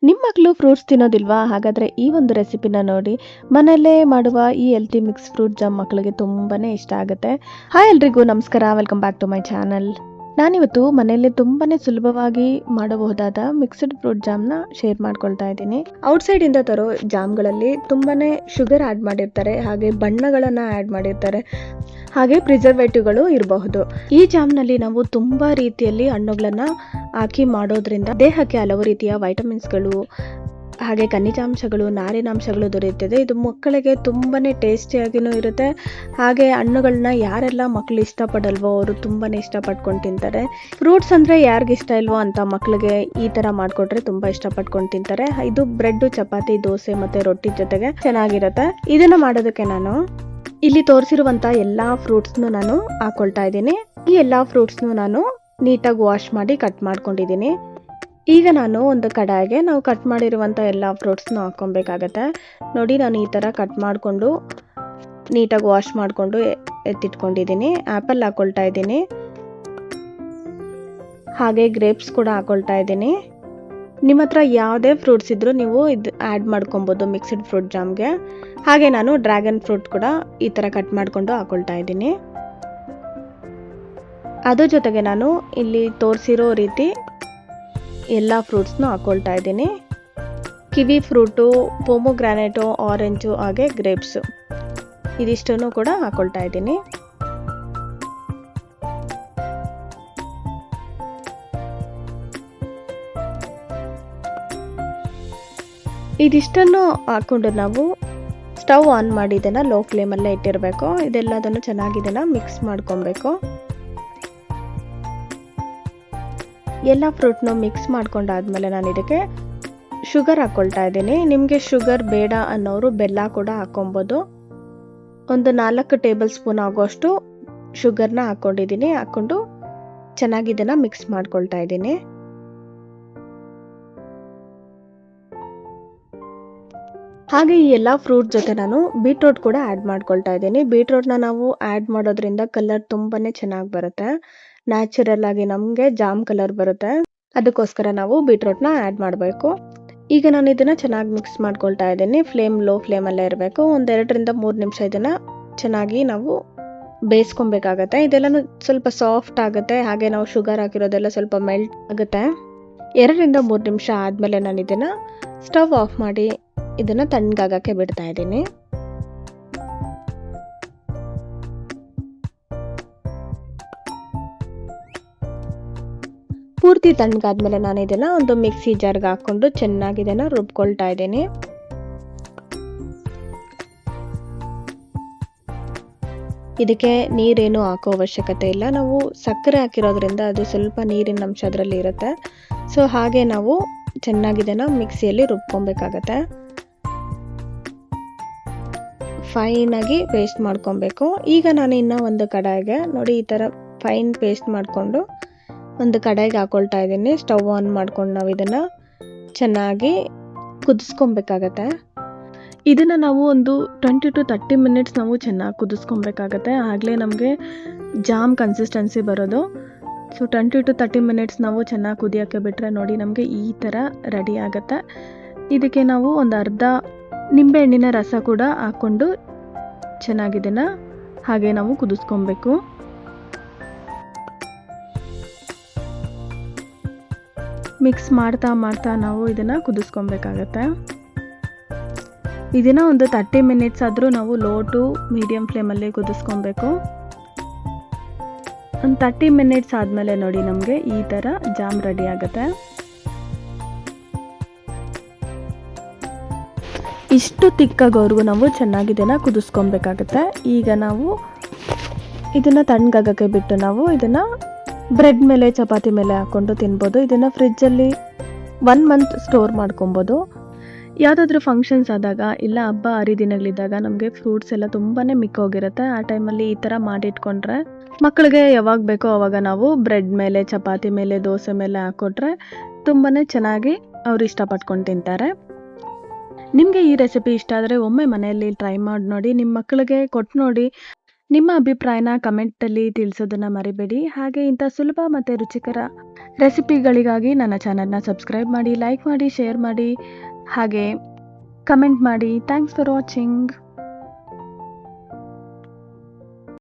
ನಿಮ್ಮ ಮಕ್ಕಳು ಫ್ರೂಟ್ಸ್ ತಿನ್ನೋದಿಲ್ವಾ? ಹಾಗಾದರೆ ಈ ಒಂದು ರೆಸಿಪಿನ ನೋಡಿ. ಮನೆಯಲ್ಲೇ ಮಾಡುವ ಈ ಹೆಲ್ತಿ ಮಿಕ್ಸ್ ಫ್ರೂಟ್ ಜಾಮ್ ಮಕ್ಕಳಿಗೆ ತುಂಬಾ ಇಷ್ಟ ಆಗುತ್ತೆ. ಹಾಯ್ ಎಲ್ರಿಗೂ ನಮಸ್ಕಾರ, welcome back to my channel. ನಾನಿವತ್ತು ಮನೆಯಲ್ಲೇ ತುಂಬಾ ಸುಲಭವಾಗಿ ಮಾಡಬಹುದಾದ ಮಿಕ್ಸ್ಡ್ ಫ್ರೂಟ್ ಜಾಮ್ನ ಶೇರ್ ಮಾಡ್ಕೊಳ್ತಾ ಇದ್ದೀನಿ. ಔಟ್ಸೈಡಿಂದ ತರೋ ಜಾಮ್ಗಳಲ್ಲಿ ತುಂಬಾ ಶುಗರ್ ಆ್ಯಡ್ ಮಾಡಿರ್ತಾರೆ, ಹಾಗೆ ಬಣ್ಣಗಳನ್ನು ಆ್ಯಡ್ ಮಾಡಿರ್ತಾರೆ, ಹಾಗೆ ಪ್ರಿಸರ್ವೇಟಿವ್ಗಳು ಇರಬಹುದು. ಈ ಜಾಮ್ನಲ್ಲಿ ನಾವು ತುಂಬಾ ರೀತಿಯಲ್ಲಿ ಹಣ್ಣುಗಳನ್ನು ಹಾಕಿ ಮಾಡೋದ್ರಿಂದ ದೇಹಕ್ಕೆ ಹಲವು ರೀತಿಯ ವೈಟಮಿನ್ಸ್ಗಳು ಹಾಗೆ ಖನಿಜಾಂಶಗಳು, ನಾರಿನಾಂಶಗಳು ದೊರೆಯುತ್ತದೆ. ಇದು ಮಕ್ಕಳಿಗೆ ತುಂಬಾ ಟೇಸ್ಟಿಯಾಗಿಯೂ ಇರುತ್ತೆ. ಹಾಗೆ ಹಣ್ಣುಗಳನ್ನ ಯಾರೆಲ್ಲ ಮಕ್ಕಳು ಇಷ್ಟಪಡಲ್ವೋ ಅವರು ತುಂಬಾ ಇಷ್ಟಪಟ್ಕೊಂಡು ತಿಂತಾರೆ. ಫ್ರೂಟ್ಸ್ ಅಂದರೆ ಯಾರಿಗಿಷ್ಟ ಇಲ್ವೋ ಅಂತ ಮಕ್ಕಳಿಗೆ ಈ ಥರ ಮಾಡಿಕೊಟ್ರೆ ತುಂಬ ಇಷ್ಟಪಟ್ಕೊಂಡು ತಿಂತಾರೆ. ಇದು ಬ್ರೆಡ್, ಚಪಾತಿ, ದೋಸೆ ಮತ್ತು ರೊಟ್ಟಿ ಜೊತೆಗೆ ಚೆನ್ನಾಗಿರುತ್ತೆ. ಇದನ್ನು ಮಾಡೋದಕ್ಕೆ ನಾನು ಇಲ್ಲಿ ತೋರಿಸಿರುವಂಥ ಎಲ್ಲ ಫ್ರೂಟ್ಸ್ನು ನಾನು ಹಾಕ್ಕೊಳ್ತಾ ಇದ್ದೀನಿ. ಈ ಎಲ್ಲ ಫ್ರೂಟ್ಸ್ನು ನಾನು ನೀಟಾಗಿ ವಾಶ್ ಮಾಡಿ ಕಟ್ ಮಾಡ್ಕೊಂಡಿದ್ದೀನಿ. ಈಗ ನಾನು ಒಂದು ಕಡಾಯಿಗೆ ನಾವು ಕಟ್ ಮಾಡಿರುವಂಥ ಎಲ್ಲ ಫ್ರೂಟ್ಸ್ನು ಹಾಕ್ಕೊಬೇಕಾಗತ್ತೆ. ನೋಡಿ, ನಾನು ಈ ಥರ ಕಟ್ ಮಾಡಿಕೊಂಡು ನೀಟಾಗಿ ವಾಶ್ ಮಾಡಿಕೊಂಡು ಎತ್ತಿಟ್ಕೊಂಡಿದ್ದೀನಿ. ಆ್ಯಪಲ್ ಹಾಕ್ಕೊಳ್ತಾ ಇದ್ದೀನಿ, ಹಾಗೆ ಗ್ರೇಪ್ಸ್ ಕೂಡ ಹಾಕ್ಕೊಳ್ತಾ ಇದ್ದೀನಿ. ನಿಮ್ಮ ಹತ್ರ ಯಾವುದೇ ಫ್ರೂಟ್ಸ್ ಇದ್ದರೂ ನೀವು ಇದು ಆ್ಯಡ್ ಮಾಡ್ಕೊಬೋದು ಮಿಕ್ಸ್ಡ್ ಫ್ರೂಟ್ ಜಾಮ್ಗೆ. ಹಾಗೆ ನಾನು ಡ್ರ್ಯಾಗನ್ ಫ್ರೂಟ್ ಕೂಡ ಈ ಥರ ಕಟ್ ಮಾಡಿಕೊಂಡು ಹಾಕ್ಕೊಳ್ತಾ ಇದ್ದೀನಿ. ಅದ್ರ ಜೊತೆಗೆ ನಾನು ಇಲ್ಲಿ ತೋರಿಸಿರೋ ರೀತಿ ಎಲ್ಲ ಫ್ರೂಟ್ಸ್ನು ಹಾಕ್ಕೊಳ್ತಾ ಇದ್ದೀನಿ. ಕಿವಿ ಫ್ರೂಟು, ಪೊಮೊಗ್ರಾನೇಟು, ಆರೆಂಜು, ಹಾಗೆ ಗ್ರೇಪ್ಸು ಇದಿಷ್ಟನ್ನು ಕೂಡ ಹಾಕ್ಕೊಳ್ತಾ ಇದ್ದೀನಿ. ಇದಿಷ್ಟನ್ನು ಹಾಕ್ಕೊಂಡು ನಾವು ಸ್ಟವ್ ಆನ್ ಮಾಡಿ ಇದನ್ನು ಲೋ ಫ್ಲೇಮಲ್ಲೇ ಇಟ್ಟಿರಬೇಕು. ಇದೆಲ್ಲದನ್ನು ಚೆನ್ನಾಗಿ ಇದನ್ನು ಮಿಕ್ಸ್ ಮಾಡ್ಕೊಬೇಕು. ಎಲ್ಲ ಫ್ರೂಟ್ನು ಮಿಕ್ಸ್ ಮಾಡ್ಕೊಂಡಾದ್ಮೇಲೆ ನಾನು ಇದಕ್ಕೆ ಶುಗರ್ ಹಾಕ್ಕೊಳ್ತಾ ಇದ್ದೀನಿ. ನಿಮಗೆ ಶುಗರ್ ಬೇಡ ಅನ್ನೋರು ಬೆಲ್ಲ ಕೂಡ ಹಾಕ್ಕೊಬೋದು. ಒಂದು 4 ಟೇಬಲ್ ಸ್ಪೂನ್ ಆಗೋಷ್ಟು ಶುಗರ್ನ ಹಾಕ್ಕೊಂಡಿದ್ದೀನಿ. ಹಾಕ್ಕೊಂಡು ಚೆನ್ನಾಗಿ ಇದನ್ನು ಮಿಕ್ಸ್ ಮಾಡ್ಕೊಳ್ತಾ ಇದ್ದೀನಿ. ಹಾಗೆ ಈ ಎಲ್ಲ ಫ್ರೂಟ್ ಜೊತೆ ನಾನು ಬೀಟ್ರೂಟ್ ಕೂಡ ಆ್ಯಡ್ ಮಾಡ್ಕೊಳ್ತಾ ಇದ್ದೀನಿ. ಬೀಟ್ರೂಟ್ನ ನಾವು ಆ್ಯಡ್ ಮಾಡೋದ್ರಿಂದ ಕಲರ್ ತುಂಬಾ ಚೆನ್ನಾಗಿ ಬರುತ್ತೆ. ನ್ಯಾಚುರಲ್ ಆಗಿ ನಮಗೆ ಜಾಮ್ ಕಲರ್ ಬರುತ್ತೆ. ಅದಕ್ಕೋಸ್ಕರ ನಾವು ಬೀಟ್ರೂಟ್ನ ಆ್ಯಡ್ ಮಾಡಬೇಕು. ಈಗ ನಾನು ಇದನ್ನು ಚೆನ್ನಾಗಿ ಮಿಕ್ಸ್ ಮಾಡ್ಕೊಳ್ತಾ ಇದ್ದೀನಿ. ಫ್ಲೇಮ್ ಲೋ ಫ್ಲೇಮಲ್ಲೇ ಇರಬೇಕು. ಒಂದು 2-3 ನಿಮಿಷ ಇದನ್ನು ಚೆನ್ನಾಗಿ ನಾವು ಬೇಯಿಸ್ಕೊಬೇಕಾಗತ್ತೆ. ಇದೆಲ್ಲನೂ ಸ್ವಲ್ಪ ಸಾಫ್ಟ್ ಆಗುತ್ತೆ. ಹಾಗೆ ನಾವು ಶುಗರ್ ಹಾಕಿರೋದೆಲ್ಲ ಸ್ವಲ್ಪ ಮೆಲ್ಟ್ ಆಗುತ್ತೆ. 2-3 ನಿಮಿಷ ಆದಮೇಲೆ ನಾನು ಇದನ್ನು ಸ್ಟವ್ ಆಫ್ ಮಾಡಿ ಇದನ್ನು ತಣ್ಣಗಾಗಕ್ಕೆ ಬಿಡ್ತಾ ಇದ್ದೀನಿ. ಪೂರ್ತಿ ತಣ್ಣಗಾದ್ಮೇಲೆ ನಾನು ಇದನ್ನು ಒಂದು ಮಿಕ್ಸಿ ಜಾರ್ಗೆ ಹಾಕ್ಕೊಂಡು ಚೆನ್ನಾಗಿ ಇದನ್ನು ರುಬ್ಕೊಳ್ತಾ ಇದ್ದೀನಿ. ಇದಕ್ಕೆ ನೀರೇನು ಹಾಕೋ ಅವಶ್ಯಕತೆ ಇಲ್ಲ. ನಾವು ಸಕ್ಕರೆ ಹಾಕಿರೋದ್ರಿಂದ ಅದು ಸ್ವಲ್ಪ ನೀರಿನ ಅಂಶ ಅದರಲ್ಲಿ ಇರುತ್ತೆ. ಸೊ ಹಾಗೆ ನಾವು ಚೆನ್ನಾಗಿ ಇದನ್ನು ಮಿಕ್ಸಿಯಲ್ಲಿ ರುಬ್ಕೊಬೇಕಾಗತ್ತೆ. ಫೈನಾಗಿ ಪೇಸ್ಟ್ ಮಾಡ್ಕೊಬೇಕು. ಈಗ ನಾನು ಇನ್ನೂ ಒಂದು ಕಡಾಯಿಗೆ ನೋಡಿ ಈ ಥರ ಫೈನ್ ಪೇಸ್ಟ್ ಮಾಡಿಕೊಂಡು ಒಂದು ಕಡಾಯಿಗೆ ಹಾಕ್ಕೊಳ್ತಾ ಇದ್ದೀನಿ. ಸ್ಟವ್ ಆನ್ ಮಾಡ್ಕೊಂಡು ನಾವು ಇದನ್ನು ಚೆನ್ನಾಗಿ ಕುದಿಸ್ಕೊಬೇಕಾಗತ್ತೆ. ಇದನ್ನು ನಾವು ಒಂದು 20-30 ಮಿನಿಟ್ಸ್ ನಾವು ಚೆನ್ನಾಗಿ ಕುದಿಸ್ಕೊಬೇಕಾಗತ್ತೆ. ಆಗಲೇ ನಮಗೆ ಜಾಮ್ ಕನ್ಸಿಸ್ಟೆನ್ಸಿ ಬರೋದು. ಸೊ 20-30 ಮಿನಿಟ್ಸ್ ನಾವು ಚೆನ್ನಾಗಿ ಕುದಿಯೋಕ್ಕೆ ಬಿಟ್ಟರೆ ನೋಡಿ ನಮಗೆ ಈ ಥರ ರೆಡಿ ಆಗುತ್ತೆ. ಇದಕ್ಕೆ ನಾವು ಒಂದು ಅರ್ಧ ನಿಂಬೆಹಣ್ಣಿನ ರಸ ಕೂಡ ಹಾಕ್ಕೊಂಡು ಚೆನ್ನಾಗಿದನ್ನು ಹಾಗೆ ನಾವು ಕುದಿಸ್ಕೊಬೇಕು. ಮಿಕ್ಸ್ ಮಾಡ್ತಾ ಮಾಡ್ತಾ ನಾವು ಇದನ್ನು ಕುದಿಸ್ಕೊಬೇಕಾಗತ್ತೆ. ಇದನ್ನು ಒಂದು 30 ಮಿನಿಟ್ಸ್ ಆದರೂ ನಾವು ಲೋ ಟು ಮೀಡಿಯಮ್ ಫ್ಲೇಮಲ್ಲಿ ಕುದಿಸ್ಕೊಬೇಕು. ಒಂದು 30 ಮಿನಿಟ್ಸ್ ಆದಮೇಲೆ ನೋಡಿ ನಮಗೆ ಈ ಥರ ಜಾಮ್ ರೆಡಿ ಆಗುತ್ತೆ. ಇಷ್ಟು ತಿಕ್ಕಾಗೋವರೆಗೂ ನಾವು ಚೆನ್ನಾಗಿ ಇದನ್ನು ಕುದಿಸ್ಕೊಬೇಕಾಗತ್ತೆ. ಈಗ ನಾವು ಇದನ್ನು ತಣ್ಣಗಾಗಕ್ಕೆ ಬಿಟ್ಟು ನಾವು ಇದನ್ನು ಬ್ರೆಡ್ ಮೇಲೆ, ಚಪಾತಿ ಮೇಲೆ ಹಾಕ್ಕೊಂಡು ತಿನ್ಬೋದು. ಇದನ್ನು ಫ್ರಿಜ್ಜಲ್ಲಿ 1 ಮಂತ್ ಸ್ಟೋರ್ ಮಾಡ್ಕೊಬೋದು. ಯಾವುದಾದ್ರೂ ಫಂಕ್ಷನ್ಸ್ ಆದಾಗ ಇಲ್ಲ ಹಬ್ಬ ಹರಿದಿನಗಳಿದ್ದಾಗ ನಮಗೆ ಫ್ರೂಟ್ಸ್ ಎಲ್ಲ ತುಂಬಾ ಮಿಕ್ಕೋಗಿರುತ್ತೆ. ಆ ಟೈಮಲ್ಲಿ ಈ ಥರ ಮಾಡಿಟ್ಕೊಂಡ್ರೆ ಮಕ್ಕಳಿಗೆ ಯಾವಾಗ ಬೇಕೋ ಆವಾಗ ನಾವು ಬ್ರೆಡ್ ಮೇಲೆ, ಚಪಾತಿ ಮೇಲೆ, ದೋಸೆ ಮೇಲೆ ಹಾಕ್ಕೊಟ್ರೆ ತುಂಬಾ ಚೆನ್ನಾಗಿ ಅವ್ರು ಇಷ್ಟಪಟ್ಕೊಂಡು ತಿಂತಾರೆ. ನಿಮಗೆ ಈ ರೆಸಿಪಿ ಇಷ್ಟ ಆದರೆ ಒಮ್ಮೆ ಮನೆಯಲ್ಲಿ ಟ್ರೈ ಮಾಡಿ ನೋಡಿ. ನಿಮ್ಮ ಮಕ್ಕಳಿಗೆ ಕೊಟ್ಟು ನೋಡಿ. ನಿಮ್ಮ ಅಭಿಪ್ರಾಯನ ಕಮೆಂಟಲ್ಲಿ ತಿಳಿಸೋದನ್ನು ಮರಿಬೇಡಿ. ಹಾಗೆ ಇಂಥ ಸುಲಭ ಮತ್ತು ರುಚಿಕರ ರೆಸಿಪಿಗಳಿಗಾಗಿ ನನ್ನ ಚಾನಲ್ನ ಸಬ್ಸ್ಕ್ರೈಬ್ ಮಾಡಿ, ಲೈಕ್ ಮಾಡಿ, ಶೇರ್ ಮಾಡಿ, ಹಾಗೆ ಕಮೆಂಟ್ ಮಾಡಿ. Thanks for watching.